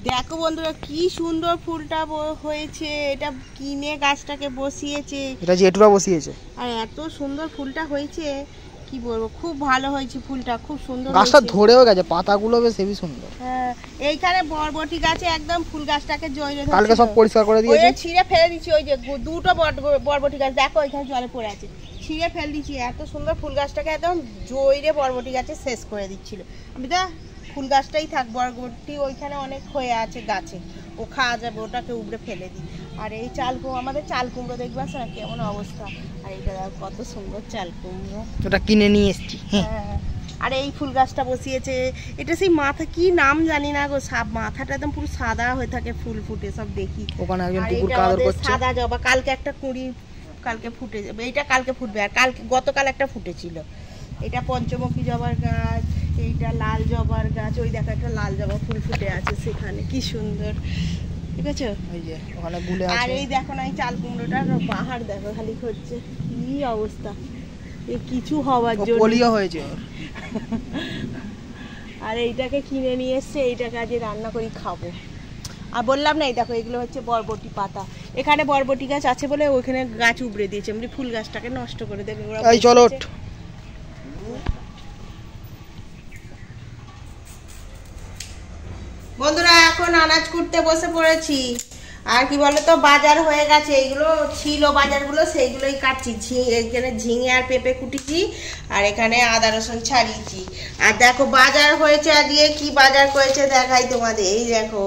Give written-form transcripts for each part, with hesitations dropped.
দেখো বন্ধুরা কি সুন্দর ফুলটা হয়েছে। এটা কিনে গাছটাকে বসিয়েছে, এটা জেঠুরা বসিয়েছে। আর এত সুন্দর ফুলটা হয়েছে কি বলবো, খুব ভালো হয়েছে ফুলটা, খুব সুন্দর। গাছটা ধরেও গেছে, পাতাগুলো বেশ হেভি সুন্দর। হ্যাঁ, এইখানে বরবটি গাছে একদম ফুল গাছটাকে জড়িয়ে ধরেছে। কালকে সব পরিষ্কার করে দিয়েছি, ওই ছিঁড়ে ফেলে দিচ্ছি। ওই যে দুটো বরবটি গাছ দেখো ওইখানে জলে পড়ে আছে, ছিঁড়ে ফেলে দিচ্ছি। এত সুন্দর ফুল গাছটাকে একদম জড়িয়ে বরবটি গাছে শেষ করে দিচ্ছিল। আমি তো ফুল গাছটাই থাক, বরবটি ওইখানে অনেক হয়ে আছে গাছে, ও খাওয়া যাবে, ওটাকে উবড়ে ফেলে দিই। আর এই চাল কুমড়ো, আমাদের চাল কুমড়ো দেখবা না কেমন অবস্থা। আর এইটা কত সুন্দর চাল কুমড়ো, ওটা কিনে নিয়ে এসেছি। হ্যাঁ, আর এই ফুল গাছটা বসিয়েছে। এটা সেই মাথা কি নাম জানি না গো, মাথাটা একদম পুরো সাদা হয়ে থাকে, ফুল ফুটে সব দেখি। ওখানে একজন কুকুর কাদর করছে। সাদা জবা, কালকে একটা কুঁড়ি কালকে ফুটে যাবে, এইটা কালকে ফুটবে। আর কালকে গতকাল একটা ফুটেছিল। এটা পঞ্চমুখী জবার গাছ, এইটা লাল জবার গাছ। ওই দেখো একটা লাল জবা ফুল ফুটে আছে সেখানে, কি সুন্দর, ঠিক আছে। ওই যে ওখানে গুলে আছে। আর এই দেখো না এই চাল কুমড়োটার পাহাড় দেখো খালি হচ্ছে, কি অবস্থা, এ কিছু হওয়ার জন্য পোলিও হয়েছে। আর এইটাকে কিনে নিয়ে এসছে, এইটাকে আজ রান্না করি খাবো। আর বললাম না, এই দেখো এগুলো হচ্ছে বরবটি পাতা। এখানে বরবটি গাছ আছে বলে ওইখানে গাছ উবড়ে দিয়েছে, এমনি ফুল গাছটাকে নষ্ট করে দেবে ওরা। এই চলো বন্ধুরা, এখন আনাজ কুটতে বসে পড়েছি। আর কি বলতো, বাজার হয়ে গেছে, এইগুলো ছিল বাজারগুলো, সেইগুলোই কাটছি। এখানে ঝিঙে আর পেঁপে কুটিছি, আর এখানে আদা রসুন ছাড়িয়েছি। আর দেখো বাজার হয়েছে আজকে, কি বাজার করেছে দেখাই তোমাদের। এই দেখো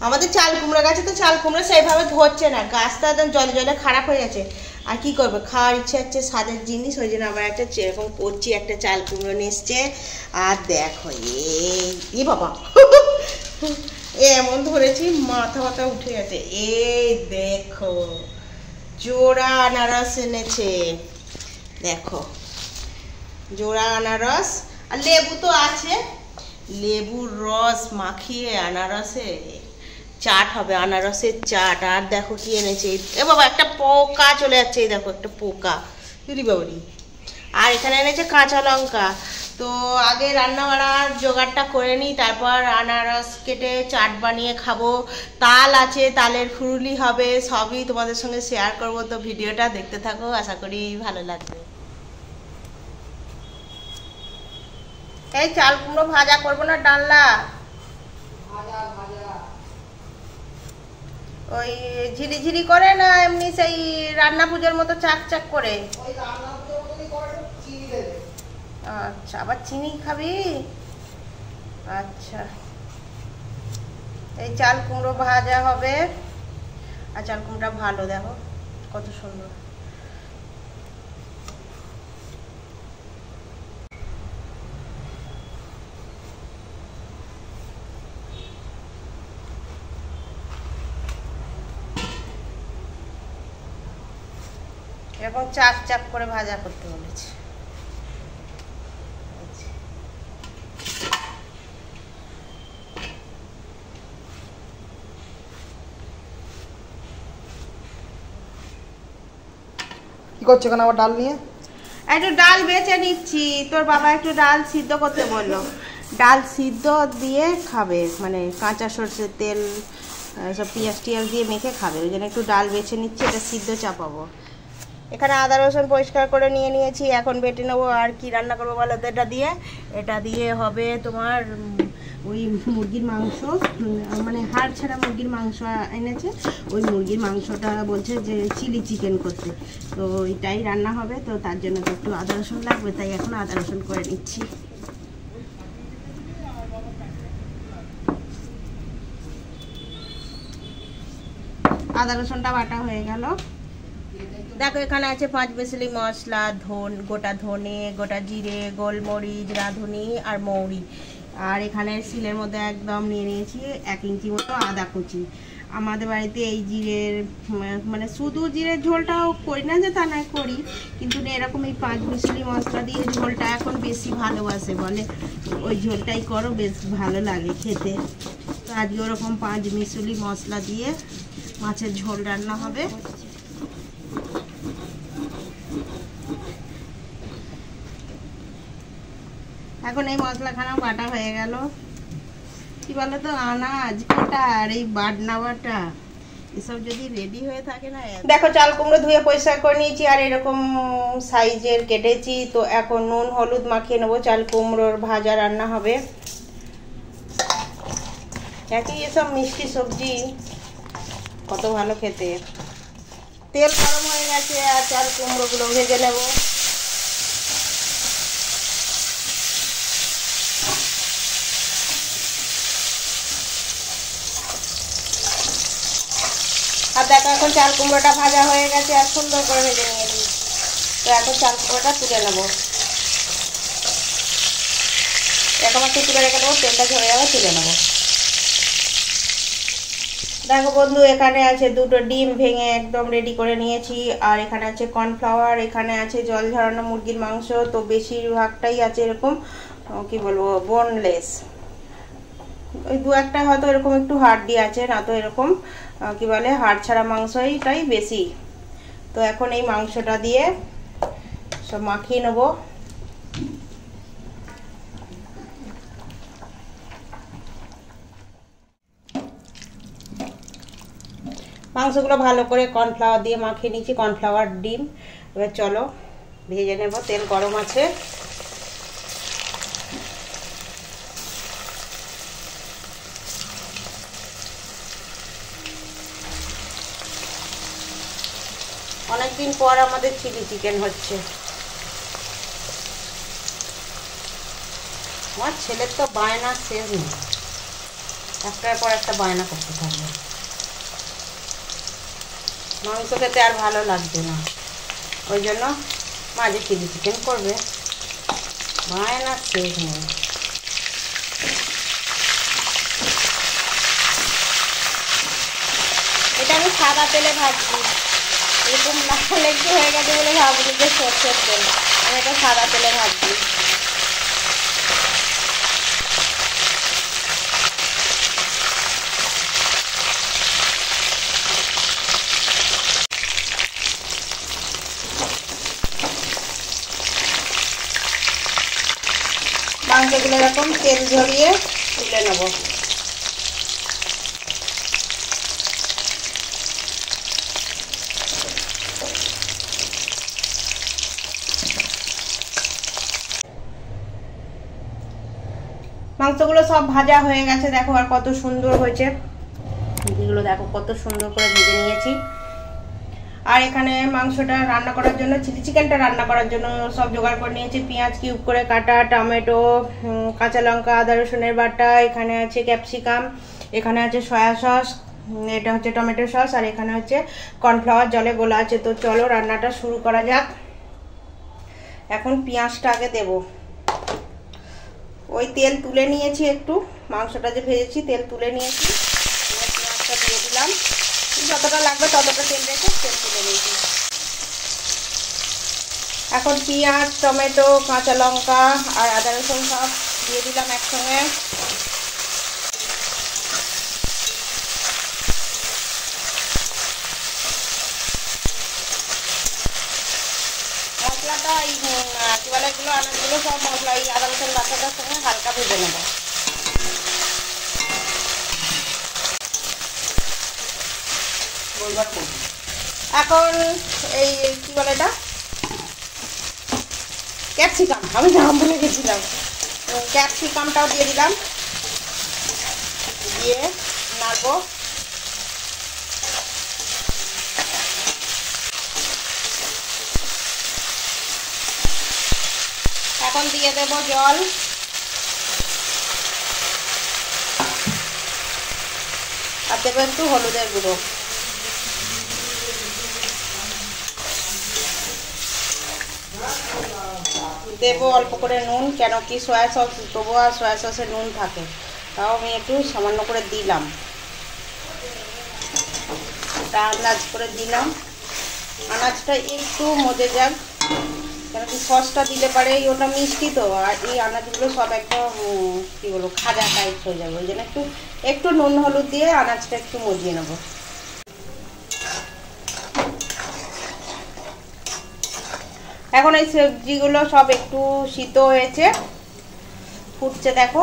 আমাদের চাল কুমড়ো গাছে তো চাল কুমড়ো সেইভাবে ধরছে না, গাছটা একদম জলে জলে খারাপ হয়ে গেছে। আর কি করবে, খাওয়ার ইচ্ছা হচ্ছে স্বাদের জিনিস, ওই জন্য আবার একটা এরকম করছি, একটা চাল কুমড়ো নিয়ে এসছে। আর দেখো এই বাবা এমন ধরেছি মাথা মাথা উঠে গেছে। এই দেখো জোড়া আনারস এনেছে, দেখো জোড়া আনারস। আর লেবু তো আছে, লেবুর রস মাখিয়ে আনারসে চাট হবে, আনারসের চাট। আর দেখো কি এনেছে, এ বাবা একটা পোকা চলে যাচ্ছে, এই দেখো একটা পোকা, দিদি বাবুরি। আর এখানে এনেছে কাঁচা লঙ্কা। তো আগে রান্না বাড়ার জোগাড়টা করে নিই, তারপর আনারস কেটে চাট বানিয়ে খাবো। তাল আছে, তালের ফুরুলি হবে, সবই তোমাদের সঙ্গে শেয়ার করবো। তো ভিডিওটা দেখতে থাকো, আশা করি ভালো লাগবে। এই চাল কুমড়ো ভাজা করবো না ডালনা, ওই ঝিরিঝিরি করে না এমনি সেই রান্না পুজোর মতো চাক চাক করে? আচ্ছা, আবার চিনি খাবি? আচ্ছা, এই চাল কুমড়ো ভাজা হবে। আর চাল কুমড়োটা ভালো, দেখো কত সুন্দর। এরকম চাক চাক করে ভাজা করতে বলেছে। কি করছে এখানে আবার ডাল নিয়ে? একটু ডাল বেছে নিচ্ছি, তোর বাবা একটু ডাল সিদ্ধ করতে বললো। ডাল সিদ্ধ দিয়ে খাবে, মানে কাঁচা সরষের তেল সব পেঁয়াজ টিয়াজ দিয়ে মেখে খাবে, ওই জন্য একটু ডাল বেছে নিচ্ছি, এটা সিদ্ধ চাপাবো। এখানে আদা রসুন পরিষ্কার করে নিয়ে নিয়েছি, এখন বেটে নেবো। আর কি রান্না করবো বলো তো, এটা দিয়ে হবে তোমার ওই মুরগির মাংস, মানে হাড় ছাড়া মুরগির মাংস এনেছে, ওই মুরগির মাংসটা বলছে যে চিলি চিকেন করতে, তো এটাই রান্না হবে। তো তার জন্য তো একটু আদা রসুন লাগবে, তাই এখন আদা রসুন করে নিচ্ছি। আদা রসুনটা বাটা হয়ে গেল। দেখো এখানে আছে 5 মিশালি মশলা, গোটা ধনে, গোটা জিরে, গোলমরিচ, রাঁধুনি আর মৌরি। আর এখানে শিলের মধ্যে একদম নিয়ে নিয়েছি 1 ইঞ্চি মতো আদা কুচি। আমাদের বাড়িতে এই জিরের মানে শুধু জিরের ঝোলটাও করি না যে তা নয়, করি, কিন্তু এরকম এই 5 মিশালি মশলা দিয়ে ঝোলটা এখন বেশি ভালোবাসে, বলে ওই ঝোলটাই করো, বেশ ভালো লাগে খেতে। তো আজকে ওরকম 5 মিশালি মশলা দিয়ে মাছের ঝোল রান্না হবে। এখন এই মশলাখানা বাটা হয়ে গেল। কি বলে তো আনাজ কাটা আর এই বাটনা বাটা এসব যদি রেডি হয়ে থাকে না। দেখো চাল কুমড়ো ধুয়ে পরিষ্কার করে নিয়েছি আর এরকম সাইজের কেটেছি। তো এখন নুন হলুদ মাখিয়ে নেবো, চাল কুমড়োর ভাজা রান্না হবে। একই এসব মিষ্টি সবজি কত ভালো খেতে। তেল গরম হয়ে গেছে আর চাল কুমড়োগুলো ভেজে নেব। আর দেখো এখন চাল কুমড়োটা ভাজা হয়ে গেছে আর সুন্দর করে ভেজে নিয়েছি। তো এখন চাল কুমড়োটা তুলে নেবো। এখন একটু তুলে রেখে দেবো, তেলটা ঝরে যাবে, তুলে নেবো। দেখো বন্ধু, এখানে আছে দুটো ডিম ভেঙে একদম রেডি করে নিয়েছি। আর এখানে আছে কর্নফ্লাওয়ার, এখানে আছে জল ঝরানো মুরগির মাংস। তো বেশিরভাগটাই আছে এরকম কি বলবো বোনলেস। ওই দু একটা হয়তো এরকম একটু হাড় আছে, না তো এরকম কি বলে হাড় ছাড়া মাংসটাই বেশি। তো এখন এই মাংসটা দিয়ে সব মাখিয়ে নেবো। মাংসগুলো ভালো করে কর্নফ্লাওয়ার দিয়ে মাখিয়ে নিয়েছি, কর্নফ্লাওয়ার ডিম। এবার চলো ভেজে নেব, তেল গরম আছে। অনেকদিন পর আমাদের চিলি চিকেন হচ্ছে। আমার ছেলের তো বায়না শেষ নেই, একটার পর একটা বায়না করতে থাকবে। মাংস খেতে আর ভালো লাগবে না, ওই জন্য মাঝে চিলি চিকেন করবে, বায়না শেষ নেই। এটা আমি সাদা তেলে ভাজছি, এরকম লাল একটু হয়ে গেছে বলে ভাবছি যে সরষের তেল। আমি এটা সাদা তেলে ভাজছি। মাংসগুলো এরকম তেল ঝরিয়ে তুলে নেব। মাংসগুলো সব ভাজা হয়ে গেছে, দেখো আর কত সুন্দর হয়েছে। এগুলো দেখো কত সুন্দর করে ভেজে নিয়েছি। আর এখানে মাংসটা রান্না করার জন্য, চিলি চিকেনটা রান্না করার জন্য সব জোগাড় করে নিয়েছি। পেঁয়াজ কিউব করে কাটা, টমেটো, কাঁচা লঙ্কা, আদা রসুনের বাটা, এখানে আছে ক্যাপসিকাম, এখানে আছে সয়া সস, এটা হচ্ছে টমেটো সস, আর এখানে হচ্ছে কর্নফ্লাওয়ার জলে গোলা আছে। তো চলো রান্নাটা শুরু করা যাক। এখন পেঁয়াজটা আগে দেব। ওই তেল তুলে নিয়েছি, একটু মাংসটা যে ভেজেছি তেল তুলে নিয়েছি। পেঁয়াজটা দিয়ে দিলাম, যতটা লাগবে ততটা তেল রেখে তেল তুলে নিয়েছি। এখন পেঁয়াজ, টমেটো, কাঁচা লঙ্কা আর আদা রসুন সব দিয়ে দিলাম একসঙ্গে। মশলাটা এই কি বলে এগুলো আনাজগুলো সব মশলা এই আদা রসুন বাটাটার সঙ্গে হালকা ভেজে নেব। এখন এই কি বলে এটা ক্যাপসিকাম, আমি নাম ভুলে গেছিলাম। ক্যাপসিকামটাও দিয়ে দিলাম, দিয়ে নাড়বো। এখন দিয়ে দেব জল, আর দেবো একটু হলুদের গুঁড়ো। দেবো অল্প করে নুন, কেন কি সয়া সস দেবো আর সয়া সসে নুন থাকে, তাও আমি একটু সামান্য করে দিলাম, আন্দাজ করে দিলাম। আনাজটা একটু মজে যাক, কেন কি সসটা দিলে পারে ওটা মিষ্টি তো, আর এই আনাজগুলো সব একটা কী বলবো খাজা টাইপ হয়ে যাবে। ওই জন্য একটু একটু নুন হলুদ দিয়ে আনাজটা একটু মজিয়ে নেবো। এখন এই সবজিগুলো সব একটু সিদ্ধ হয়েছে, ফুটছে দেখো।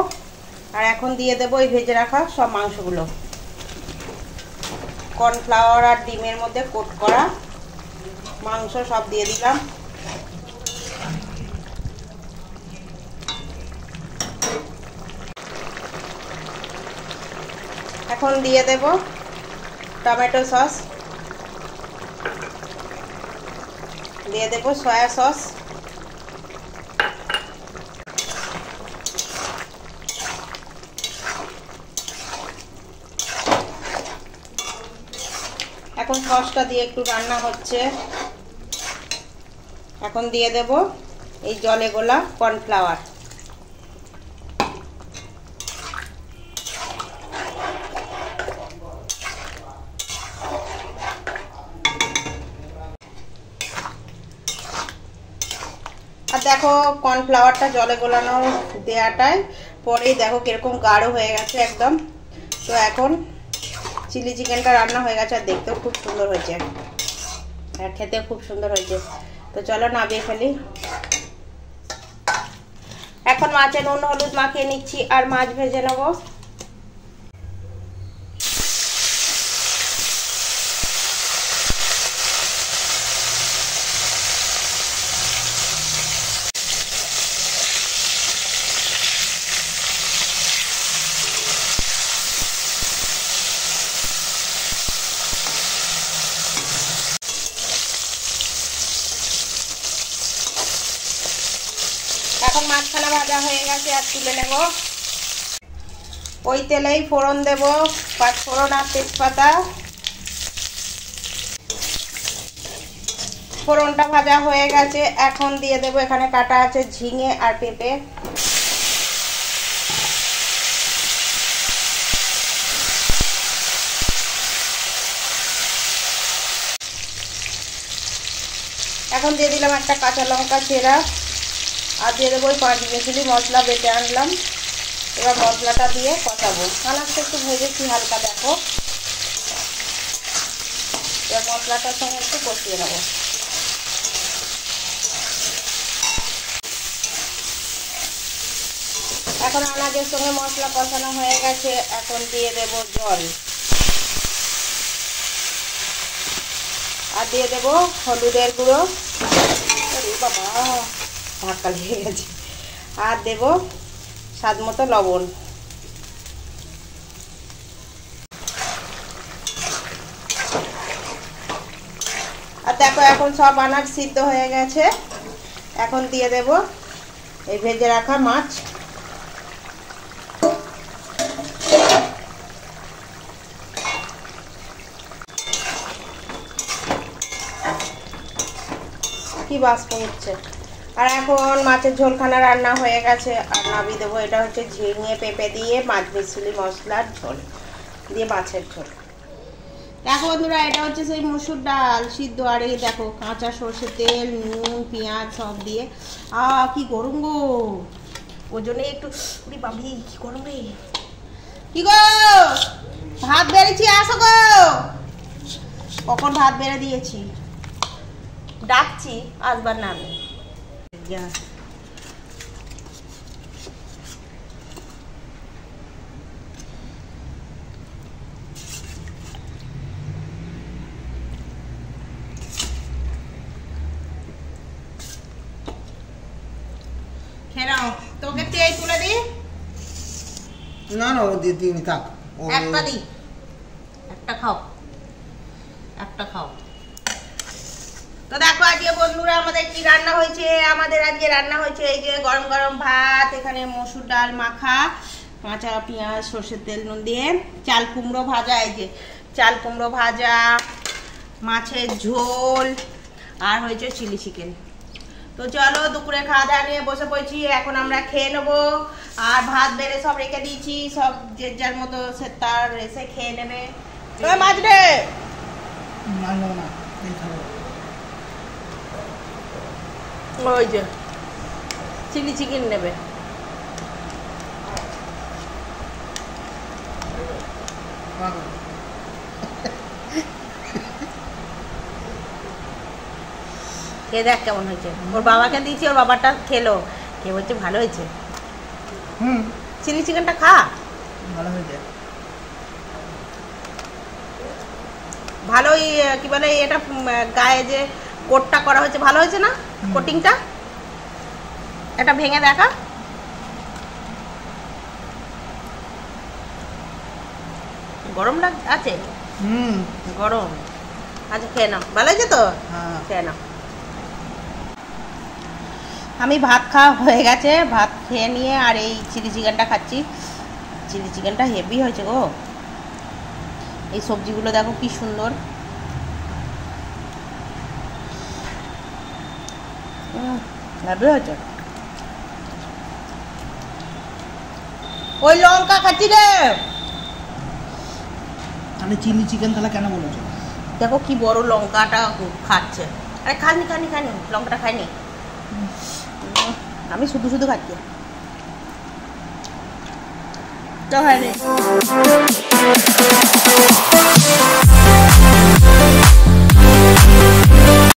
আর এখন দিয়ে দেবো এই ভেজে রাখা সব মাংসগুলো, কর্নফ্লাওয়ার আর ডিমের মধ্যে কোট করা মাংস সব দিয়ে দিলাম। এখন দিয়ে দেব টমেটো সস, দিয়ে দেব সয়া সস, এখন সসটা দিয়ে একটু রান্না হচ্ছে। এখন দিয়ে দেব এই জলে গোলা কর্নফ্লাওয়ার, আর দেখো কর্নফ্লাওয়ারটা জলে গোলানো দেওয়াটায় পরেই দেখো কিরকম গাঢ় হয়ে গেছে একদম। তো এখন চিলি চিকেনটা রান্না হয়ে গেছে, আর দেখতেও খুব সুন্দর হয়েছে আর খেতেও খুব সুন্দর হয়েছে। তো চলো নামিয়ে ফেলি। এখন মাছে নুন হলুদ মাখিয়ে নিচ্ছি আর মাছ ভেজে নেবো। এখন মাছখানা ভাজা হয়ে গেছে আর তুলে নেব। ওই তেলেই ফোড়ন দেব, 5 ফোড়ন আর তেজপাতা। ফোড়নটা ভাজা হয়ে গেছে, এখন দিয়ে দেব এখানে কাটা আছে ঝিঙে আর পেঁপে। এখন দিয়ে দিলাম একটা কাঁচা লঙ্কা চেরা, আর দিয়ে দেবো ওই 5 মিশালি মশলা বেটে আনলাম। এবার মশলাটা দিয়ে কষাবো, আনাজটা একটু ভেজেছি হালকা দেখো। এবার মশলাটার সঙ্গে একটু কষিয়ে নেবো। এখন আনাজের সঙ্গে মশলা কষানো হয়ে গেছে, এখন দিয়ে দেবো জল আর দিয়ে দেবো হলুদের গুঁড়ো, বাবা ধাক্কা লেগে গেছে, আর দেব স্বাদ মতো লবণ। আর দেখো এখন সব আনাজ সিদ্ধ হয়ে গেছে, এখন দিয়ে দেব এই ভেজে রাখা মাছ। কি বাষ্প হচ্ছে। আর এখন মাছের ঝোলখানা রান্না হয়ে গেছে আর নামিয়ে দেবো। এটা হচ্ছে ঝিঙে পেঁপে দিয়ে মাছ মিশুলি মশলার ঝোল দিয়ে মাছের ঝোল। দেখো বন্ধুরা, এটা হচ্ছে সেই মসুর ডাল সিদ্ধ, আর এই দেখো কাঁচা সর্ষে তেল নুন পেঁয়াজ সব দিয়ে। কি গরম গো, ওই জন্য একটু বাবি কি গরম রে। কি গো ভাত বেড়েছি, আসো গো। কখন ভাত বেড়ে দিয়েছি, ডাকছি আসবার নামে। খেলাও তোকে তেল তুলে দি না না, ও দিয়ে দিই থাক, একটা দি, একটা খাও, একটা খাও। তো দেখো আজকে বন্ধুরা আমাদের কি রান্না হয়েছে। আমাদের আজকে রান্না হয়েছে এই যে গরম গরম ভাত, এখানে মসুর ডাল মাখা, কাঁচা পেঁয়াজ সর্ষের তেল নুন দিয়ে, চাল কুমড়ো ভাজা, এই যে চাল কুমড়ো ভাজা, মাছের ঝোল, আর হয়েছে চিলি চিকেন। তো চলো দুপুরে খাওয়া দাওয়া নিয়ে বসে পড়েছি, এখন আমরা খেয়ে নেবো। আর ভাত বেড়ে সব রেখে দিয়েছি, সব যে যার মতো সে তার এসে খেয়ে নেবে। মাছ রে ওই যে চিলি চিকেন নেবে। কে দেখ কেমন হয়েছে। ওর বাবাকে দিয়েছি, ওর বাবাটা খেলো, কে বলছে ভালো হয়েছে। চিলি চিকেনটা খা। ভালো হয়েছে। ভালোই কি বলে এটা গায়ে যে কোটটা করা হয়েছে ভালো হয়েছে না? কোটিংটা এটা ভেঙে দেখা। গরম আছে? গরম। আচ্ছা খেয়ে নাও, ভালো হয়েছে তো? খেয়ে নাও। আমি ভাত খাওয়া হয়ে গেছে, ভাত খেয়ে নিয়ে আর এই চিলি চিকেনটা খাচ্ছি। চিলি চিকেনটা হেভি হয়েছে গো। এই সবজিগুলো দেখো কি সুন্দর। হেভি হয়েছে। ওই লঙ্কা খাচ্ছি রে। আমি চিলি চিকেন তাহলে কেন বলেছো? দেখো কি বড় লঙ্কাটা খাচ্ছে। আরে খানি খানি খানি, লঙ্কাটা খাইনি। আমি শুধু শুধু খাচ্ছি। তো হয়নি।